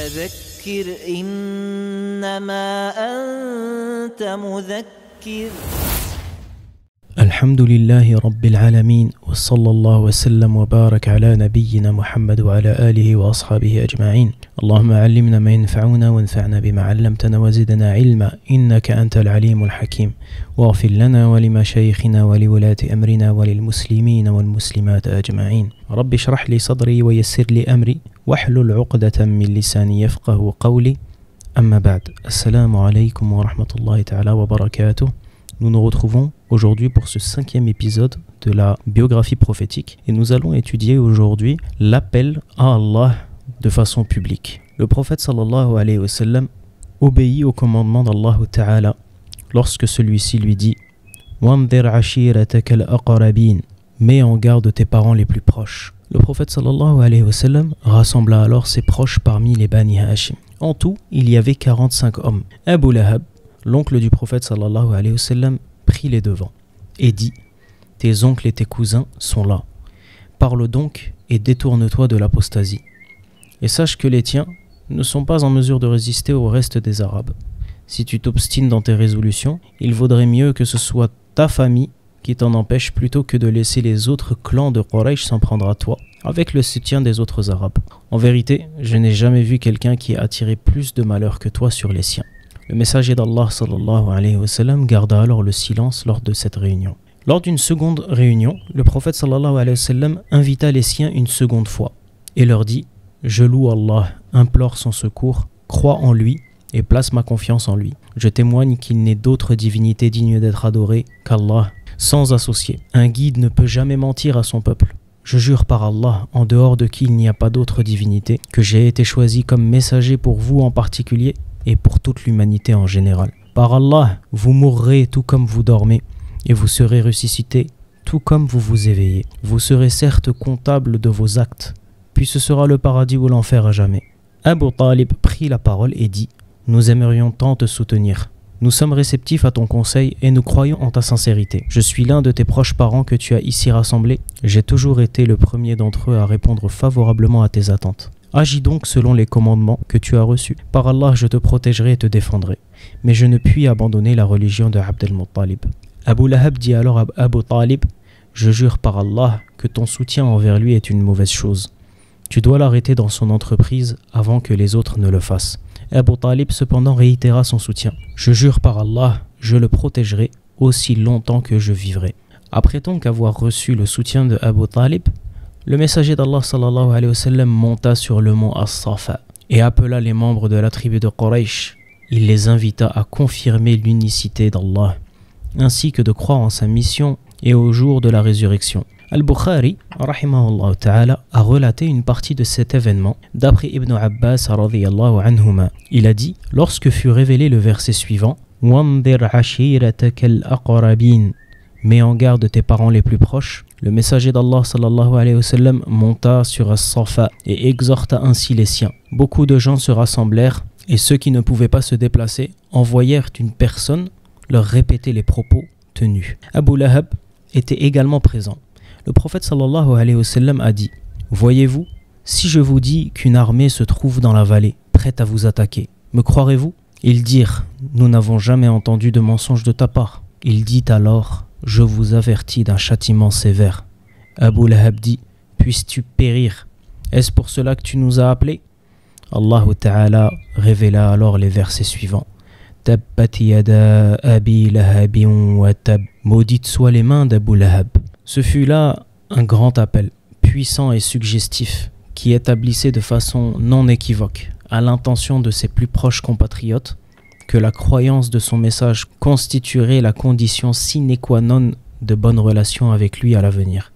فذكر إنما أنت مذكر. الحمد لله رب العالمين وصلى الله وسلم وبارك على نبينا محمد وعلى آله وأصحابه أجمعين. اللهم علمنا ما ينفعنا وانفعنا بما علمتنا وزدنا علما إنك أنت العليم الحكيم. واغفر لنا ولمشايخنا ولولاة أمرنا وللمسلمين والمسلمات أجمعين. رب اشرح لي صدري ويسر لي أمري واحلل عقدة من لساني يفقه قولي. أما بعد. السلام عليكم ورحمة الله تعالى وبركاته. Nous nous retrouvons aujourd'hui pour ce 5e épisode de la biographie prophétique et nous allons étudier aujourd'hui l'appel à Allah de façon publique. Le prophète sallallahu alayhi wa sallam obéit au commandement d'Allah Ta'ala lorsque celui-ci lui dit « Wandir ashiratak al-aqrabin » mets en garde tes parents les plus proches. Le prophète sallallahu alayhi wa sallam rassembla alors ses proches parmi les Bani Hashim. En tout, il y avait 45 hommes. Abu Lahab, l'oncle du prophète sallallahu alayhi wa sallam, prit les devants et dit « Tes oncles et tes cousins sont là. Parle donc et détourne-toi de l'apostasie. Et sache que les tiens ne sont pas en mesure de résister au reste des Arabes. Si tu t'obstines dans tes résolutions, il vaudrait mieux que ce soit ta famille qui t'en empêche plutôt que de laisser les autres clans de Quraysh s'en prendre à toi, avec le soutien des autres Arabes. En vérité, je n'ai jamais vu quelqu'un qui ait attiré plus de malheur que toi sur les siens. » Le messager d'Allah sallallahu alayhi wa sallam garda alors le silence lors de cette réunion. Lors d'une seconde réunion, le prophète sallallahu alayhi wa sallam invita les siens une seconde fois et leur dit « Je loue Allah, implore son secours, crois en lui et place ma confiance en lui. Je témoigne qu'il n'est d'autre divinité digne d'être adorée qu'Allah, sans associé. Un guide ne peut jamais mentir à son peuple. Je jure par Allah, en dehors de qui il n'y a pas d'autre divinité, que j'ai été choisi comme messager pour vous en particulier et pour toute l'humanité en général. Par Allah, vous mourrez tout comme vous dormez, et vous serez ressuscités tout comme vous vous éveillez. Vous serez certes comptable de vos actes, puis ce sera le paradis ou l'enfer à jamais. » Abu Talib prit la parole et dit « Nous aimerions tant te soutenir. Nous sommes réceptifs à ton conseil et nous croyons en ta sincérité. Je suis l'un de tes proches parents que tu as ici rassemblés. J'ai toujours été le premier d'entre eux à répondre favorablement à tes attentes. Agis donc selon les commandements que tu as reçus. Par Allah, je te protégerai et te défendrai. Mais je ne puis abandonner la religion de Abd al-Muttalib. » Abu Lahab dit alors à Abu Talib « Je jure par Allah que ton soutien envers lui est une mauvaise chose. Tu dois l'arrêter dans son entreprise avant que les autres ne le fassent. » Abu Talib cependant réitéra son soutien. « Je jure par Allah, je le protégerai aussi longtemps que je vivrai. » Après donc avoir reçu le soutien de Abu Talib, le messager d'Allah sallallahu alayhi wa sallam monta sur le mont As-Safa et appela les membres de la tribu de Quraysh. Il les invita à confirmer l'unicité d'Allah, ainsi que de croire en sa mission et au jour de la résurrection. Al-Bukhari, rahimahullah ta'ala, a relaté une partie de cet événement d'après Ibn Abbas radiyallahu anhuma. Il a dit, lorsque fut révélé le verset suivant, « Wandir ashiratak al-aqrabin » mets en garde tes parents les plus proches, le messager d'Allah sallallahu alayhi wa sallam monta sur As-Safa et exhorta ainsi les siens. Beaucoup de gens se rassemblèrent et ceux qui ne pouvaient pas se déplacer envoyèrent une personne leur répéter les propos tenus. Abu Lahab était également présent. Le prophète sallallahu alayhi wa sallam a dit « Voyez-vous, si je vous dis qu'une armée se trouve dans la vallée, prête à vous attaquer, me croirez-vous » Ils dirent « Nous n'avons jamais entendu de mensonge de ta part. » Il dit alors « Je vous avertis d'un châtiment sévère. » Abu Lahab dit « Puisses-tu périr? Est-ce pour cela que tu nous as appelés ?» Allah Ta'ala révéla alors les versets suivants. « Tabbat yada abi lahabin wa tab » Maudites soient les mains d'Abu Lahab. Ce fut là un grand appel, puissant et suggestif, qui établissait de façon non équivoque à l'intention de ses plus proches compatriotes que la croyance de son message constituerait la condition sine qua non de bonnes relations avec lui à l'avenir,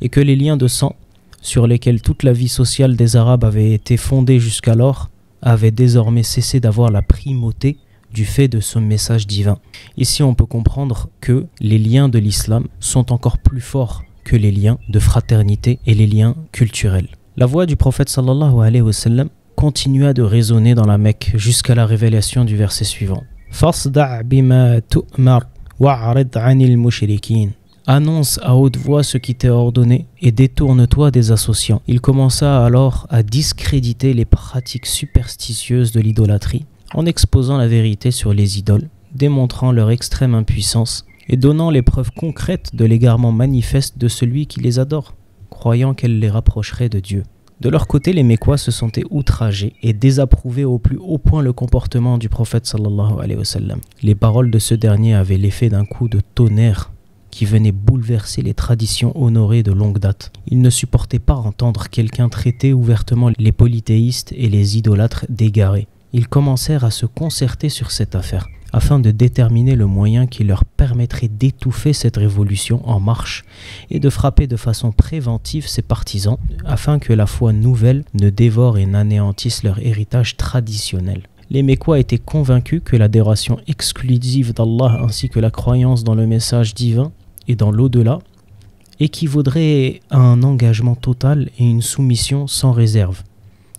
et que les liens de sang, sur lesquels toute la vie sociale des Arabes avait été fondée jusqu'alors, avaient désormais cessé d'avoir la primauté du fait de ce message divin. Ici, on peut comprendre que les liens de l'islam sont encore plus forts que les liens de fraternité et les liens culturels. La voix du prophète sallallahu alayhi wa sallam continua de résonner dans la Mecque jusqu'à la révélation du verset suivant. Fasda' bima tu'mar wa'rid 'anil mushrikin. annonce à haute voix ce qui t'est ordonné et détourne-toi des associants. Il commença alors à discréditer les pratiques superstitieuses de l'idolâtrie en exposant la vérité sur les idoles, démontrant leur extrême impuissance et donnant les preuves concrètes de l'égarement manifeste de celui qui les adore, croyant qu'elle les rapprocherait de Dieu. De leur côté, les Mécois se sentaient outragés et désapprouvaient au plus haut point le comportement du prophète sallallahu alayhi wa sallam. Les paroles de ce dernier avaient l'effet d'un coup de tonnerre qui venait bouleverser les traditions honorées de longue date. Ils ne supportaient pas entendre quelqu'un traiter ouvertement les polythéistes et les idolâtres d'égarés. Ils commencèrent à se concerter sur cette affaire, afin de déterminer le moyen qui leur permettrait d'étouffer cette révolution en marche et de frapper de façon préventive ses partisans, afin que la foi nouvelle ne dévore et n'anéantisse leur héritage traditionnel. Les Mécois étaient convaincus que l'adoration exclusive d'Allah ainsi que la croyance dans le message divin et dans l'au-delà équivaudrait à un engagement total et une soumission sans réserve,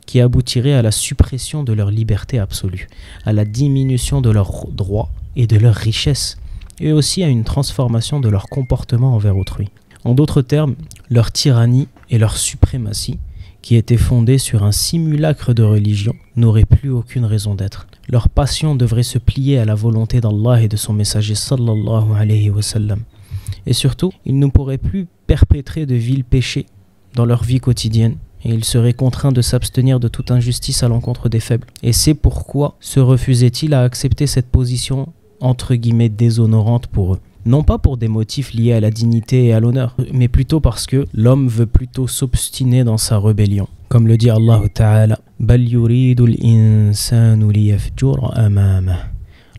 qui aboutirait à la suppression de leur liberté absolue, à la diminution de leurs droits et de leurs richesses, et aussi à une transformation de leur comportement envers autrui. En d'autres termes, leur tyrannie et leur suprématie, qui étaient fondées sur un simulacre de religion, n'auraient plus aucune raison d'être. Leur passion devrait se plier à la volonté d'Allah et de son messager sallallahu alayhi wa sallam. Et surtout, ils ne pourraient plus perpétrer de vils péchés dans leur vie quotidienne, et ils seraient contraints de s'abstenir de toute injustice à l'encontre des faibles. Et c'est pourquoi se refusait-il à accepter cette position entre guillemets déshonorante pour eux. Non pas pour des motifs liés à la dignité et à l'honneur, mais plutôt parce que l'homme veut plutôt s'obstiner dans sa rébellion. Comme le dit Allah Ta'ala, Bal yuridul insanu liyafjura amamah.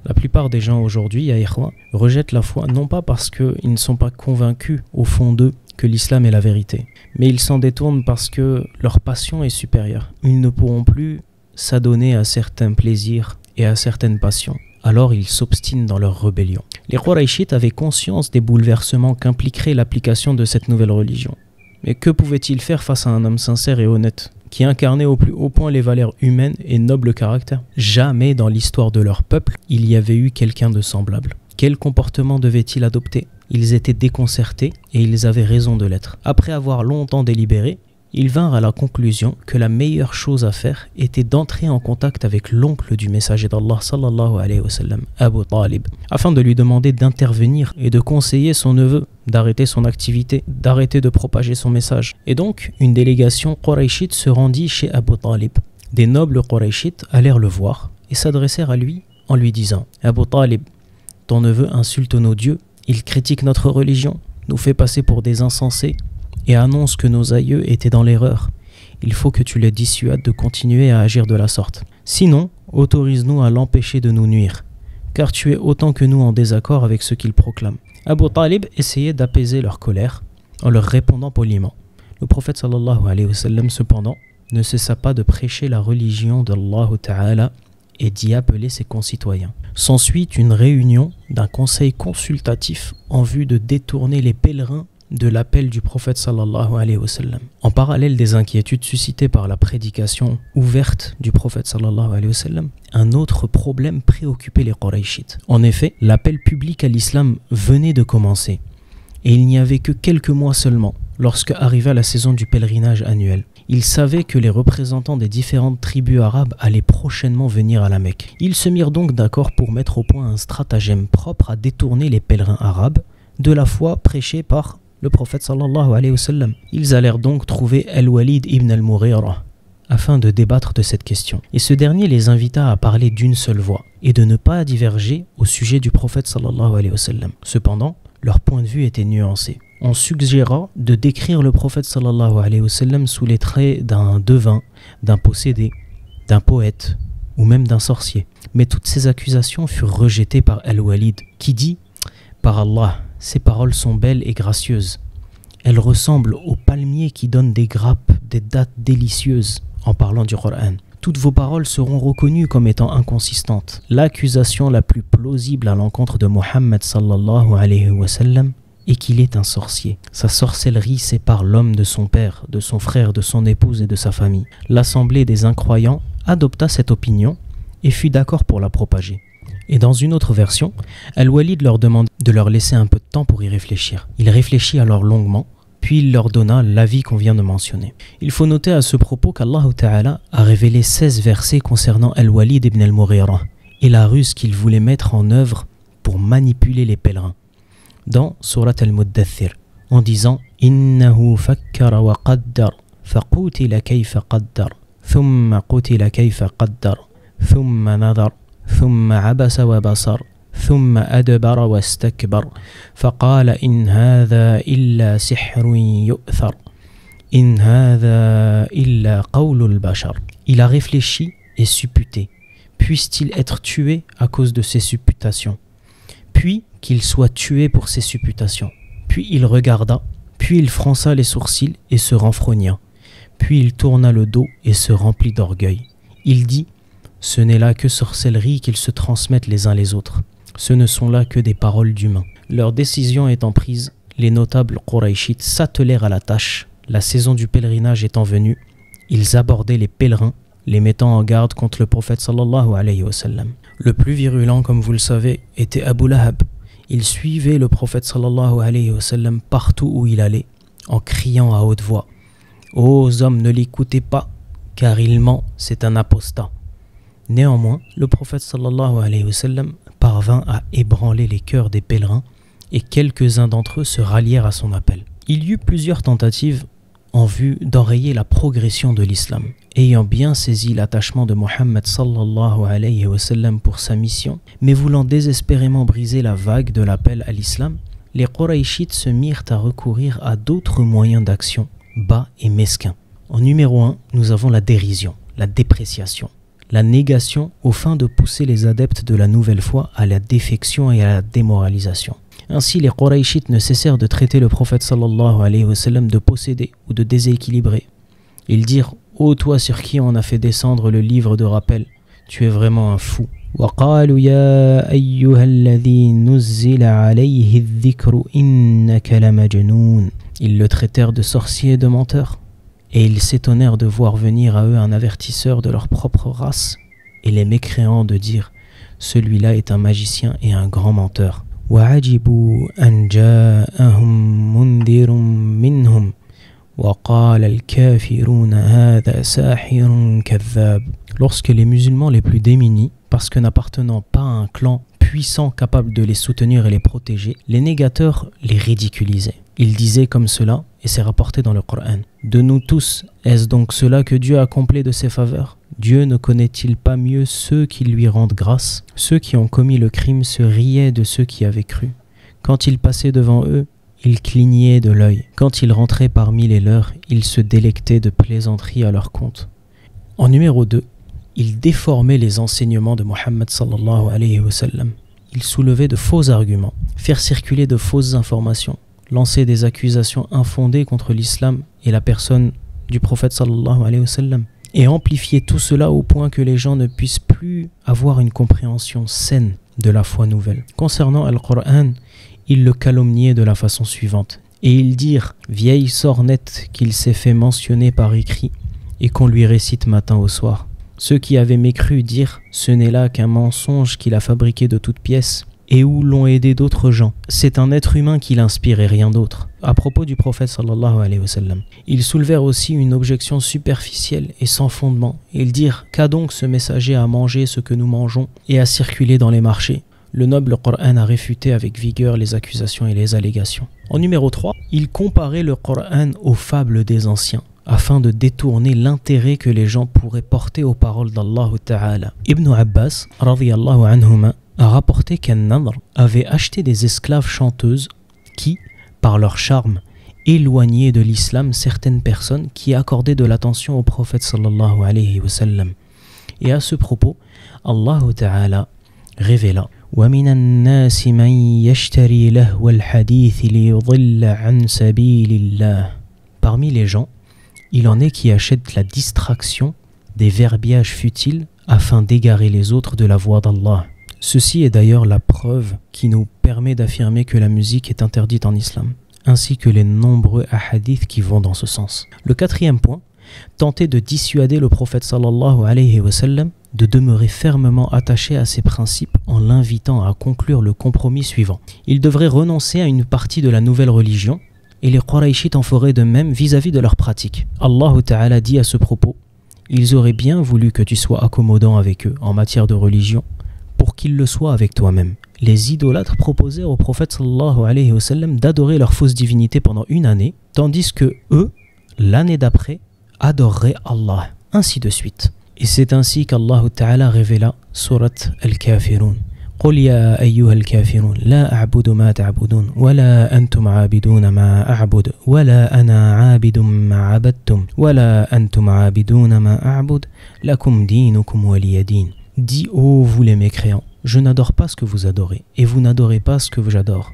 La plupart des gens aujourd'hui, ya ikhwan, rejettent la foi non pas parce qu'ils ne sont pas convaincus au fond d'eux que l'islam est la vérité, mais ils s'en détournent parce que leur passion est supérieure. Ils ne pourront plus s'adonner à certains plaisirs et à certaines passions. Alors ils s'obstinent dans leur rébellion. Les Qurayshites avaient conscience des bouleversements qu'impliquerait l'application de cette nouvelle religion. Mais que pouvaient-ils faire face à un homme sincère et honnête, qui incarnait au plus haut point les valeurs humaines et nobles caractères? Jamais dans l'histoire de leur peuple, il y avait eu quelqu'un de semblable. Quel comportement devaient-ils adopter? Ils étaient déconcertés et ils avaient raison de l'être. Après avoir longtemps délibéré, ils vinrent à la conclusion que la meilleure chose à faire était d'entrer en contact avec l'oncle du messager d'Allah sallallahu alayhi wa sallam, Abu Talib, afin de lui demander d'intervenir et de conseiller son neveu d'arrêter son activité, d'arrêter de propager son message. Et donc, une délégation quraishite se rendit chez Abu Talib. Des nobles quraishites allèrent le voir et s'adressèrent à lui en lui disant « Abu Talib, ton neveu insulte nos dieux, il critique notre religion, nous fait passer pour des insensés, et annonce que nos aïeux étaient dans l'erreur. Il faut que tu les dissuades de continuer à agir de la sorte. Sinon, autorise-nous à l'empêcher de nous nuire, car tu es autant que nous en désaccord avec ce qu'il proclame. » Abu Talib essayait d'apaiser leur colère en leur répondant poliment. Le prophète sallallahu alayhi wa sallam cependant ne cessa pas de prêcher la religion d'Allah Ta'ala et d'y appeler ses concitoyens. S'ensuit une réunion d'un conseil consultatif en vue de détourner les pèlerins de l'appel du prophète sallallahu alayhi wa sallam. En parallèle des inquiétudes suscitées par la prédication ouverte du prophète sallallahu alayhi wa sallam, un autre problème préoccupait les Qurayshites. En effet, l'appel public à l'islam venait de commencer et il n'y avait que quelques mois seulement lorsque arriva la saison du pèlerinage annuel. Ils savaient que les représentants des différentes tribus arabes allaient prochainement venir à la Mecque. Ils se mirent donc d'accord pour mettre au point un stratagème propre à détourner les pèlerins arabes de la foi prêchée par le prophète sallallahu alayhi wa sallam. Ils allèrent donc trouver Al-Walid ibn al-Mughira afin de débattre de cette question. Et ce dernier les invita à parler d'une seule voix et de ne pas diverger au sujet du prophète sallallahu alayhi wa sallam. Cependant, leur point de vue était nuancé. On suggéra de décrire le prophète sallallahu alayhi wa sallam sous les traits d'un devin, d'un possédé, d'un poète ou même d'un sorcier. Mais toutes ces accusations furent rejetées par Al-Walid qui dit « Par Allah, ces paroles sont belles et gracieuses. Elles ressemblent aux palmiers qui donnent des grappes, des dattes délicieuses en parlant du Coran. Toutes vos paroles seront reconnues comme étant inconsistantes. L'accusation la plus plausible à l'encontre de Muhammad sallallahu alayhi wa sallam est qu'il est un sorcier. Sa sorcellerie sépare l'homme de son père, de son frère, de son épouse et de sa famille. L'assemblée des incroyants adopta cette opinion et fut d'accord pour la propager. Et dans une autre version, Al-Walid leur demande de leur laisser un peu de temps pour y réfléchir. Il réfléchit alors longuement, puis il leur donna l'avis qu'on vient de mentionner. Il faut noter à ce propos qu'Allah Ta'ala a révélé 16 versets concernant Al-Walid ibn al-Mughira et la ruse qu'il voulait mettre en œuvre pour manipuler les pèlerins. Dans Surat Al-Muddathir, en disant « Innahu fakkara wa qaddar, faqutila kayfa qaddar, thumma qutila kayfa qaddar, thumma nadar, thumma abasa wa basar, ثم أدبر واستكبر فقال إن هذا إلا سحر يؤثر إن هذا إلا قول البشر. Il a réfléchi et supputé. Puisse-t-il être tué à cause de ses supputations? Puis qu'il soit tué pour ses supputations. Puis il regarda, puis il fronça les sourcils et se renfrogna. Puis il tourna le dos et se remplit d'orgueil. Il dit: ce n'est là que sorcellerie qu'ils se transmettent les uns les autres. Ce ne sont là que des paroles d'humains. Leur décision étant prise, les notables Qurayshites s'attelèrent à la tâche. La saison du pèlerinage étant venue, ils abordaient les pèlerins, les mettant en garde contre le prophète sallallahu alayhi wa sallam. Le plus virulent, comme vous le savez, était Abu Lahab. Il suivait le prophète sallallahu alayhi wa sallam partout où il allait, en criant à haute voix: ô hommes, ne l'écoutez pas, car il ment, c'est un apostat. Néanmoins, le prophète sallallahu alayhi wa sallam parvint à ébranler les cœurs des pèlerins et quelques-uns d'entre eux se rallièrent à son appel. Il y eut plusieurs tentatives en vue d'enrayer la progression de l'islam. Ayant bien saisi l'attachement de Mohammed sallallahu alayhi wa sallam pour sa mission, mais voulant désespérément briser la vague de l'appel à l'islam, les Qurayshites se mirent à recourir à d'autres moyens d'action, bas et mesquins. En numéro 1, nous avons la dérision, la dépréciation, la négation aux fins de pousser les adeptes de la nouvelle foi à la défection et à la démoralisation. Ainsi, les Qurayshites ne cessèrent de traiter le prophète sallallahu alayhi wa sallam de possédé ou de déséquilibré. Ils dirent: ô toi sur qui on a fait descendre le livre de rappel, tu es vraiment un fou. وَقَالُوا يَا أَيُّهَا الَّذِي نُزِّلَ عَلَيْهِ الذِّكْرُ إِنَّكَ لَمَجْنُونَ. Ils le traitèrent de sorcier et de menteur. Et ils s'étonnèrent de voir venir à eux un avertisseur de leur propre race, et les mécréants de dire: celui-là est un magicien et un grand menteur. وَعَجِبُوا أَنْ جَاءَهُمْ مُنْذِرٌ مِّنْهُمْ وَقَالَ الْكَافِرُونَ هَذَا سَاحِرٌ كَذَّابٌ. Lorsque les musulmans les plus démunis, parce que n'appartenant pas à un clan puissant capable de les soutenir et les protéger, les négateurs les ridiculisaient. Ils disaient comme cela, et c'est rapporté dans le Coran: de nous tous, est-ce donc cela que Dieu a comblé de ses faveurs? Dieu ne connaît-il pas mieux ceux qui lui rendent grâce? Ceux qui ont commis le crime se riaient de ceux qui avaient cru. Quand il passait devant eux, ils clignaient de l'œil. Quand il rentrait parmi les leurs, ils se délectaient de plaisanteries à leur compte. En numéro 2, il déformait les enseignements de Mohammed sallallahu alayhi wa sallam. Il soulevait de faux arguments, faire circuler de fausses informations, lancer des accusations infondées contre l'islam et la personne du prophète sallallahu alayhi wa sallam, et amplifier tout cela au point que les gens ne puissent plus avoir une compréhension saine de la foi nouvelle. Concernant Al-Qur'an, ils le calomniaient de la façon suivante, et ils dirent: vieille sornette qu'il s'est fait mentionner par écrit et qu'on lui récite matin au soir. Ceux qui avaient mécru dirent: ce n'est là qu'un mensonge qu'il a fabriqué de toutes pièces, et où l'ont aidé d'autres gens. C'est un être humain qui l'inspire et rien d'autre. À propos du prophète sallallahu alayhi wa sallam, ils soulevèrent aussi une objection superficielle et sans fondement. Ils dirent: qu'a donc ce messager à manger ce que nous mangeons et à circuler dans les marchés? Le noble Coran a réfuté avec vigueur les accusations et les allégations. En numéro 3, il comparait le Coran aux fables des anciens, afin de détourner l'intérêt que les gens pourraient porter aux paroles d'Allah Ta'ala. Ibn Abbas, radiyallahu anhuma, a rapporté qu'An-Nadr avait acheté des esclaves chanteuses qui, par leur charme, éloignaient de l'islam certaines personnes qui accordaient de l'attention au prophète sallallahu alayhi wa sallam. Et à ce propos, Allah Ta'ala révéla: وَمِنَ النَّاسِ مَنْ يَشْتَرِي لَهْوَ الْحَدِيثِ لِيُضِلَّ عَنْ سَبِيلِ اللَّهِ. Parmi les gens, il en est qui achètent la distraction des verbiages futiles afin d'égarer les autres de la voie d'Allah. Ceci est d'ailleurs la preuve qui nous permet d'affirmer que la musique est interdite en islam, ainsi que les nombreux hadiths qui vont dans ce sens. Le quatrième point, tenter de dissuader le prophète sallallahu alayhi wa sallam de demeurer fermement attaché à ses principes en l'invitant à conclure le compromis suivant. Il devrait renoncer à une partie de la nouvelle religion et les Qurayshites en feraient de même vis-à-vis de leurs pratiques. Allah Ta'ala dit à ce propos: ils auraient bien voulu que tu sois accommodant avec eux en matière de religion pour qu'ils le soient avec toi-même. Les idolâtres proposèrent au prophète sallallahu alayhi wa sallam d'adorer leur fausse divinité pendant une année, tandis que eux, l'année d'après, adoreraient Allah, ainsi de suite. Et c'est ainsi qu'Allah Ta'ala révéla surat Al-Kafirun. قل يا أيها الكافرون لا أعبد ما تعبدون ولا أنتم عابدون ما أعبد ولا أنا عابد ما عبدتم ولا أنتم عابدون ما أعبد لكم دينكم ولي دين. Dis, ô vous les mécréants, je n'adore pas ce que vous adorez, et vous n'adorez pas ce que j'adore.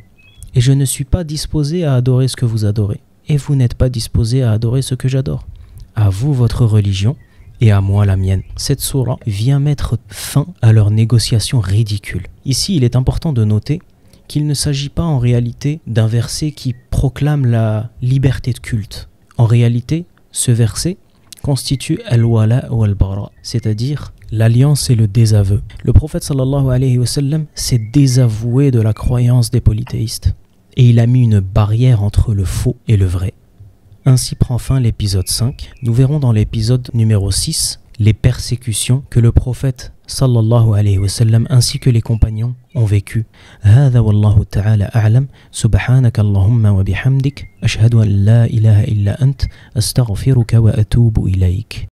Et je ne suis pas disposé à adorer ce que vous adorez, et vous n'êtes pas disposé à adorer ce que j'adore. À vous votre religion, et à moi la mienne. Cette sourate vient mettre fin à leurs négociations ridicules. Ici, il est important de noter qu'il ne s'agit pas en réalité d'un verset qui proclame la liberté de culte. En réalité, ce verset constitue al-wala ou al-bara, c'est-à-dire l'alliance et le désaveu. Le prophète sallallahu alayhi wa sallam s'est désavoué de la croyance des polythéistes et il a mis une barrière entre le faux et le vrai. Ainsi prend fin l'épisode 5. Nous verrons dans l'épisode numéro 6 les persécutions que le prophète sallallahu alayhi wa sallam ainsi que les compagnons ont vécues. هذا والله تعالى أعلم سبحانك اللهم وبحمدك أشهد أن لا إله إلا أنت أستغفرك وأتوب إليك.